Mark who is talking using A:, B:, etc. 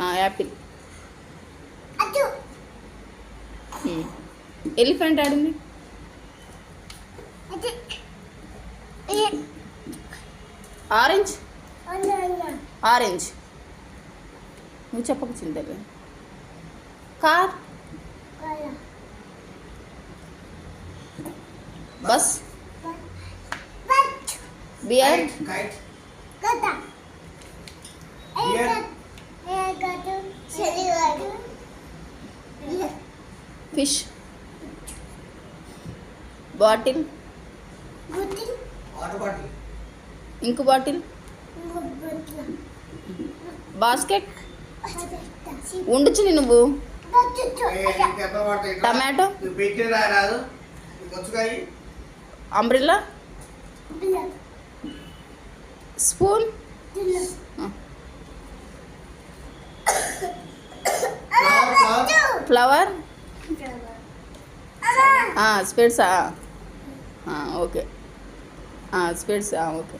A: Apple. Elephant ఆడింది. Orange. Orange నువ్వు చెప్పకు చింతలు. Car. Bus. Bear. Fish. Bottle. Ink bottle. Basket. ఉండొచ్చు నువ్వు. టమాటో. అంబ్రెల్లా. స్పూన్. ఫ్లవర్. స్పెడ్సా. ఓకే. స్పెడ్స్ ఓకే.